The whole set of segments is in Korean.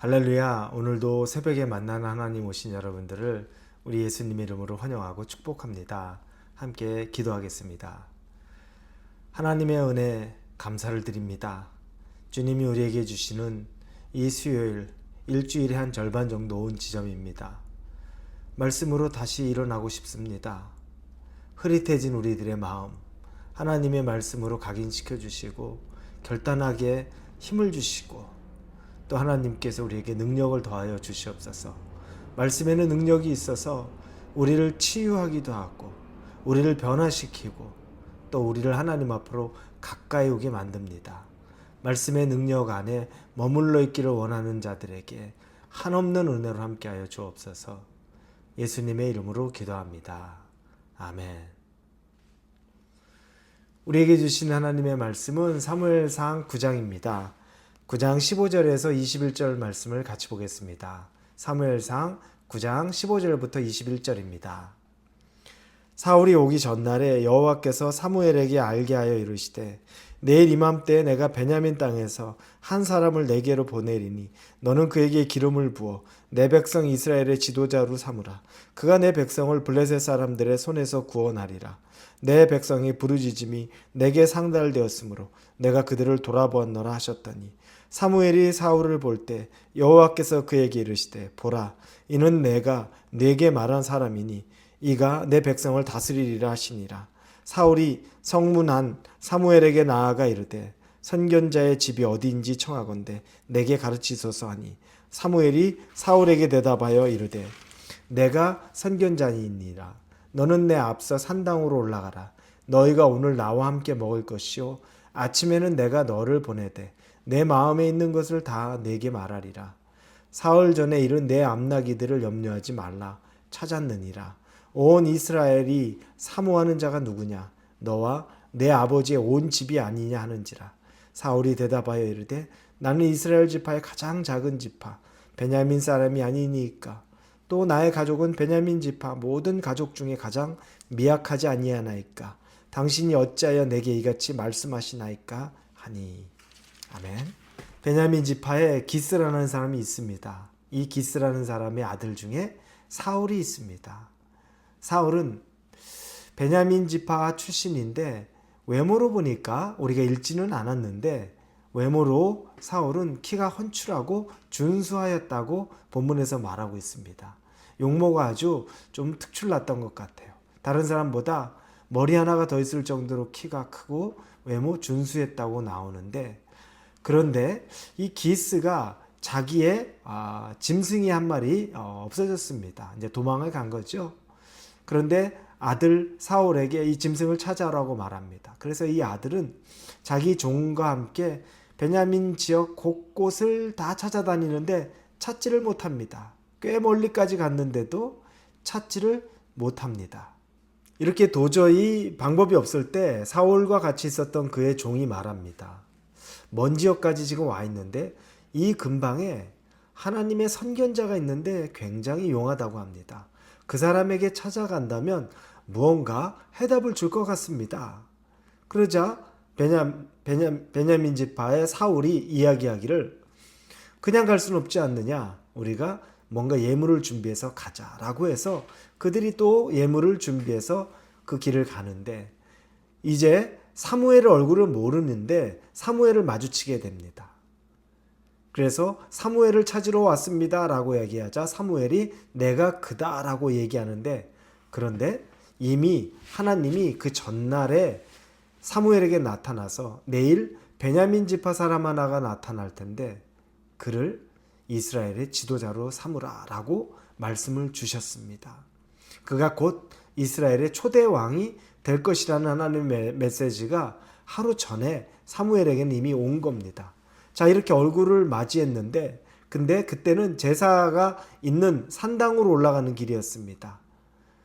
할렐루야. 오늘도 새벽에 만나는 하나님 오신 여러분들을 우리 예수님의 이름으로 환영하고 축복합니다. 함께 기도하겠습니다. 하나님의 은혜 감사를 드립니다. 주님이 우리에게 주시는 이 수요일, 일주일의 한 절반 정도 온 지점입니다. 말씀으로 다시 일어나고 싶습니다. 흐릿해진 우리들의 마음, 하나님의 말씀으로 각인시켜 주시고 결단하게 힘을 주시고 또 하나님께서 우리에게 능력을 더하여 주시옵소서. 말씀에는 능력이 있어서 우리를 치유하기도 하고 우리를 변화시키고 또 우리를 하나님 앞으로 가까이 오게 만듭니다. 말씀의 능력 안에 머물러 있기를 원하는 자들에게 한없는 은혜로 함께하여 주옵소서. 예수님의 이름으로 기도합니다. 아멘. 우리에게 주신 하나님의 말씀은 사무엘상 9장입니다. 9장 15절에서 21절 말씀을 같이 보겠습니다. 사무엘상 9장 15절부터 21절입니다. 사울이 오기 전날에 여호와께서 사무엘에게 알게 하여 이르시되 내일 이맘때에 내가 베냐민 땅에서 한 사람을 내게로 보내리니 너는 그에게 기름을 부어 내 백성 이스라엘의 지도자로 삼으라. 그가 내 백성을 블레셋 사람들의 손에서 구원하리라. 내 백성이 부르짖음이 내게 상달되었으므로 내가 그들을 돌아보았노라 하셨더니 사무엘이 사울을 볼 때 여호와께서 그에게 이르시되 보라 이는 내가 네게 말한 사람이니 이가 내 백성을 다스리리라 하시니라. 사울이 성문 안 사무엘에게 나아가 이르되 선견자의 집이 어디인지 청하건대 내게 가르치소서 하니 사무엘이 사울에게 대답하여 이르되 내가 선견자니이니라. 너는 내 앞서 산당으로 올라가라. 너희가 오늘 나와 함께 먹을 것이요 아침에는 내가 너를 보내되 내 마음에 있는 것을 다 내게 말하리라. 사흘 전에 이른 내 암나기들을 염려하지 말라. 찾았느니라. 온 이스라엘이 사모하는 자가 누구냐? 너와 내 아버지의 온 집이 아니냐 하는지라. 사울이 대답하여 이르되 나는 이스라엘 지파의 가장 작은 지파 베냐민 사람이 아니니까 또 나의 가족은 베냐민 지파 모든 가족 중에 가장 미약하지 아니하나이까. 당신이 어찌하여 내게 이같이 말씀하시나이까 하니. 아멘. 베냐민 지파에 기스라는 사람이 있습니다. 이 기스라는 사람의 아들 중에 사울이 있습니다. 사울은 베냐민 지파 출신인데 외모로 보니까 우리가 읽지는 않았는데 외모로 사울은 키가 훤칠하고 준수하였다고 본문에서 말하고 있습니다. 용모가 아주 좀 특출났던 것 같아요. 다른 사람보다 머리 하나가 더 있을 정도로 키가 크고 외모 준수했다고 나오는데 그런데 이 기스가 자기의 짐승이 한 마리 없어졌습니다. 이제 도망을 간 거죠. 그런데 아들 사울에게 이 짐승을 찾아오라고 말합니다. 그래서 이 아들은 자기 종과 함께 베냐민 지역 곳곳을 다 찾아다니는데 찾지를 못합니다. 꽤 멀리까지 갔는데도 찾지를 못합니다. 이렇게 도저히 방법이 없을 때 사울과 같이 있었던 그의 종이 말합니다. 먼 지역까지 지금 와 있는데 이 근방에 하나님의 선견자가 있는데 굉장히 용하다고 합니다. 그 사람에게 찾아간다면 무언가 해답을 줄 것 같습니다. 그러자 베냐민 지파의 사울이 이야기하기를 그냥 갈 수는 없지 않느냐. 우리가 뭔가 예물을 준비해서 가자라고 해서 그들이 또 예물을 준비해서 그 길을 가는데 이제 사무엘의 얼굴을 모르는데 사무엘을 마주치게 됩니다. 그래서 사무엘을 찾으러 왔습니다 라고 얘기하자 사무엘이 내가 그다 라고 얘기하는데 그런데 이미 하나님이 그 전날에 사무엘에게 나타나서 내일 베냐민 지파 사람 하나가 나타날 텐데 그를 이스라엘의 지도자로 삼으라 라고 말씀을 주셨습니다. 그가 곧 이스라엘의 초대 왕이 될 것이라는 하나님의 메시지가 하루 전에 사무엘에게는 이미 온 겁니다. 자, 이렇게 얼굴을 맞이했는데 근데 그때는 제사가 있는 산당으로 올라가는 길이었습니다.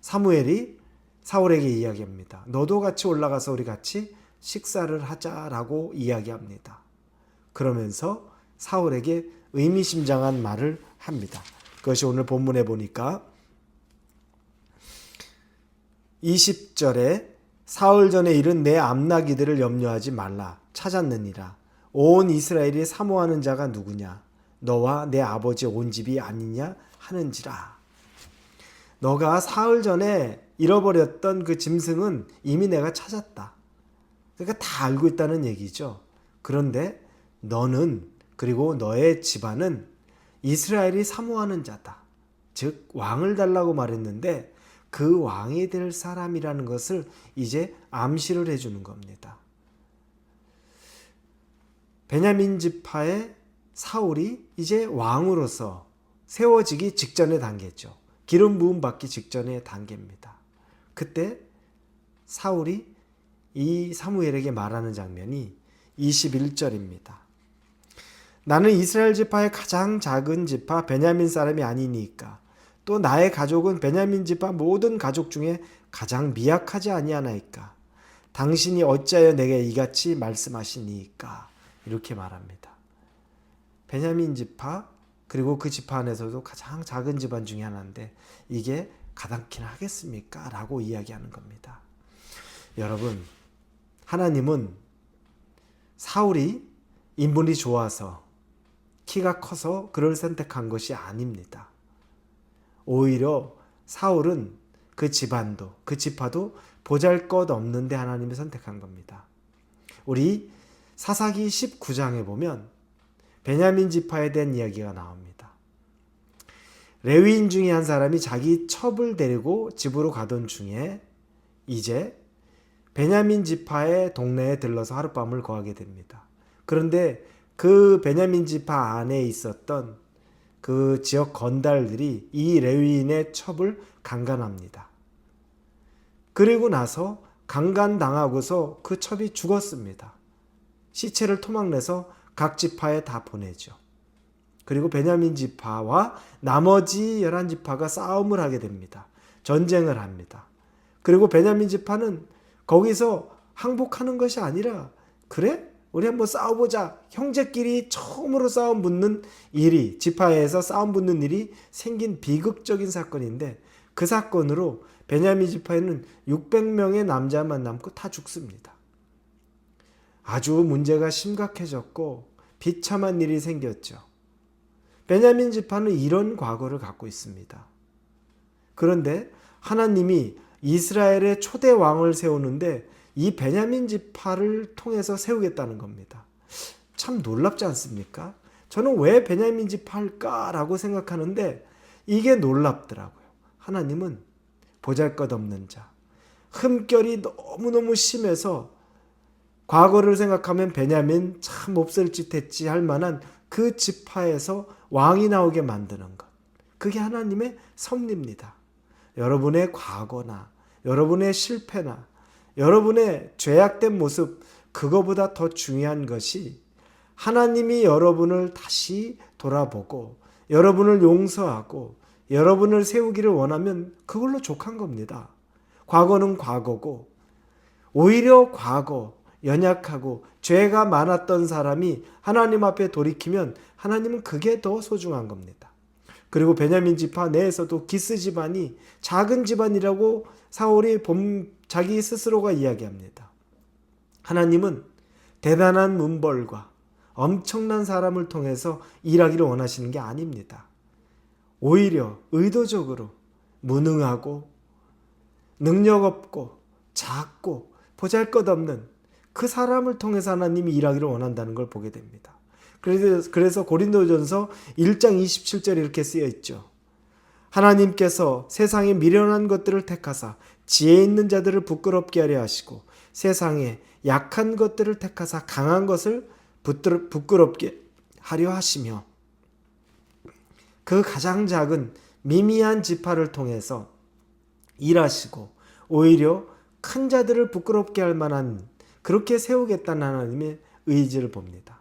사무엘이 사울에게 이야기합니다. 너도 같이 올라가서 우리 같이 식사를 하자라고 이야기합니다. 그러면서 사울에게 의미심장한 말을 합니다. 그것이 오늘 본문에 보니까 20절에 사흘 전에 이른 내 암나기들을 염려하지 말라. 찾았느니라. 온 이스라엘이 사모하는 자가 누구냐? 너와 내 아버지 온 집이 아니냐 하는지라. 너가 사흘 전에 잃어버렸던 그 짐승은 이미 내가 찾았다. 그러니까 다 알고 있다는 얘기죠. 그런데 너는, 그리고 너의 집안은 이스라엘이 사모하는 자다. 즉 왕을 달라고 말했는데 그 왕이 될 사람이라는 것을 이제 암시를 해주는 겁니다. 베냐민 지파의 사울이 이제 왕으로서 세워지기 직전의 단계죠. 기름 부음 받기 직전의 단계입니다. 그때 사울이 이 사무엘에게 말하는 장면이 21절입니다. 나는 이스라엘 지파의 가장 작은 지파 베냐민 사람이 아니니까 또 나의 가족은 베냐민 지파 모든 가족 중에 가장 미약하지 아니하나이까 당신이 어찌하여 내게 이같이 말씀하시니까 이렇게 말합니다. 베냐민 지파, 그리고 그 지파 안에서도 가장 작은 집안 중에 하나인데 이게 가당키나 하겠습니까? 라고 이야기하는 겁니다. 여러분, 하나님은 사울이 인물이 좋아서 키가 커서 그를 선택한 것이 아닙니다. 오히려 사울은 그 집안도 그 지파도 보잘것없는데 하나님이 선택한 겁니다. 우리 사사기 19장에 보면 베냐민 지파에 대한 이야기가 나옵니다. 레위인 중에 한 사람이 자기 첩을 데리고 집으로 가던 중에 이제 베냐민 지파의 동네에 들러서 하룻밤을 거하게 됩니다. 그런데 그 베냐민 지파 안에 있었던 그 지역 건달들이 이 레위인의 첩을 강간합니다. 그리고 나서 강간당하고서 그 첩이 죽었습니다. 시체를 토막내서 각 지파에 다 보내죠. 그리고 베냐민 지파와 나머지 11지파가 싸움을 하게 됩니다. 전쟁을 합니다. 그리고 베냐민 지파는 거기서 항복하는 것이 아니라 그래? 우리 한번 싸워보자. 형제끼리 처음으로 싸움 붙는 일이, 지파에서 싸움 붙는 일이 생긴 비극적인 사건인데 그 사건으로 베냐민 지파에는 600명의 남자만 남고 다 죽습니다. 아주 문제가 심각해졌고 비참한 일이 생겼죠. 베냐민 지파는 이런 과거를 갖고 있습니다. 그런데 하나님이 이스라엘의 초대 왕을 세우는데 이 베냐민 지파를 통해서 세우겠다는 겁니다. 참 놀랍지 않습니까? 저는 왜 베냐민 지파일까라고 생각하는데 이게 놀랍더라고요. 하나님은 보잘것없는 자, 흠결이 너무너무 심해서 과거를 생각하면 베냐민 참 몹쓸 짓 했지 할 만한 그 지파에서 왕이 나오게 만드는 것. 그게 하나님의 섭리입니다. 여러분의 과거나 여러분의 실패나 여러분의 죄악된 모습, 그거보다 더 중요한 것이 하나님이 여러분을 다시 돌아보고 여러분을 용서하고 여러분을 세우기를 원하면 그걸로 족한 겁니다. 과거는 과거고 오히려 과거, 연약하고 죄가 많았던 사람이 하나님 앞에 돌이키면 하나님은 그게 더 소중한 겁니다. 그리고 베냐민 지파 내에서도 기스 집안이 작은 집안이라고 사울이 자기 스스로가 이야기합니다. 하나님은 대단한 문벌과 엄청난 사람을 통해서 일하기를 원하시는 게 아닙니다. 오히려 의도적으로 무능하고 능력 없고 작고 보잘것없는 그 사람을 통해서 하나님이 일하기를 원한다는 걸 보게 됩니다. 그래서 고린도전서 1장 27절에 이렇게 쓰여 있죠. 하나님께서 세상에 미련한 것들을 택하사 지혜 있는 자들을 부끄럽게 하려 하시고 세상에 약한 것들을 택하사 강한 것을 부끄럽게 하려 하시며 그 가장 작은 미미한 지파를 통해서 일하시고 오히려 큰 자들을 부끄럽게 할 만한 그렇게 세우겠다는 하나님의 의지를 봅니다.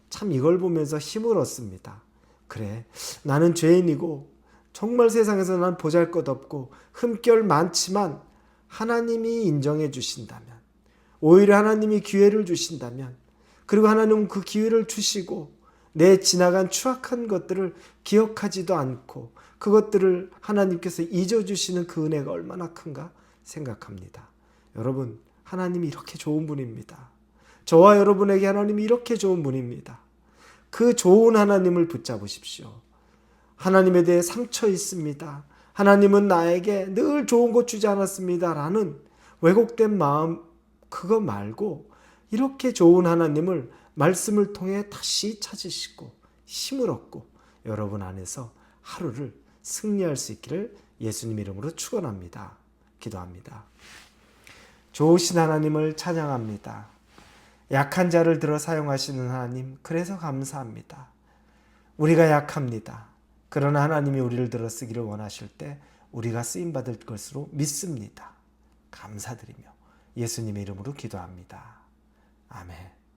참 이걸 보면서 힘을 얻습니다. 그래, 나는 죄인이고 정말 세상에서 난 보잘것없고 흠결 많지만 하나님이 인정해 주신다면, 오히려 하나님이 기회를 주신다면, 그리고 하나님은 그 기회를 주시고 내 지나간 추악한 것들을 기억하지도 않고 그것들을 하나님께서 잊어주시는 그 은혜가 얼마나 큰가 생각합니다. 여러분, 하나님이 이렇게 좋은 분입니다. 저와 여러분에게 하나님이 이렇게 좋은 분입니다. 그 좋은 하나님을 붙잡으십시오. 하나님에 대해 상처 있습니다. 하나님은 나에게 늘 좋은 것 주지 않았습니다. 라는 왜곡된 마음, 그거 말고 이렇게 좋은 하나님을 말씀을 통해 다시 찾으시고 힘을 얻고 여러분 안에서 하루를 승리할 수 있기를 예수님 이름으로 축원합니다. 기도합니다. 좋으신 하나님을 찬양합니다. 약한 자를 들어 사용하시는 하나님, 그래서 감사합니다. 우리가 약합니다. 그러나 하나님이 우리를 들어 쓰기를 원하실 때 우리가 쓰임받을 것으로 믿습니다. 감사드리며 예수님의 이름으로 기도합니다. 아멘.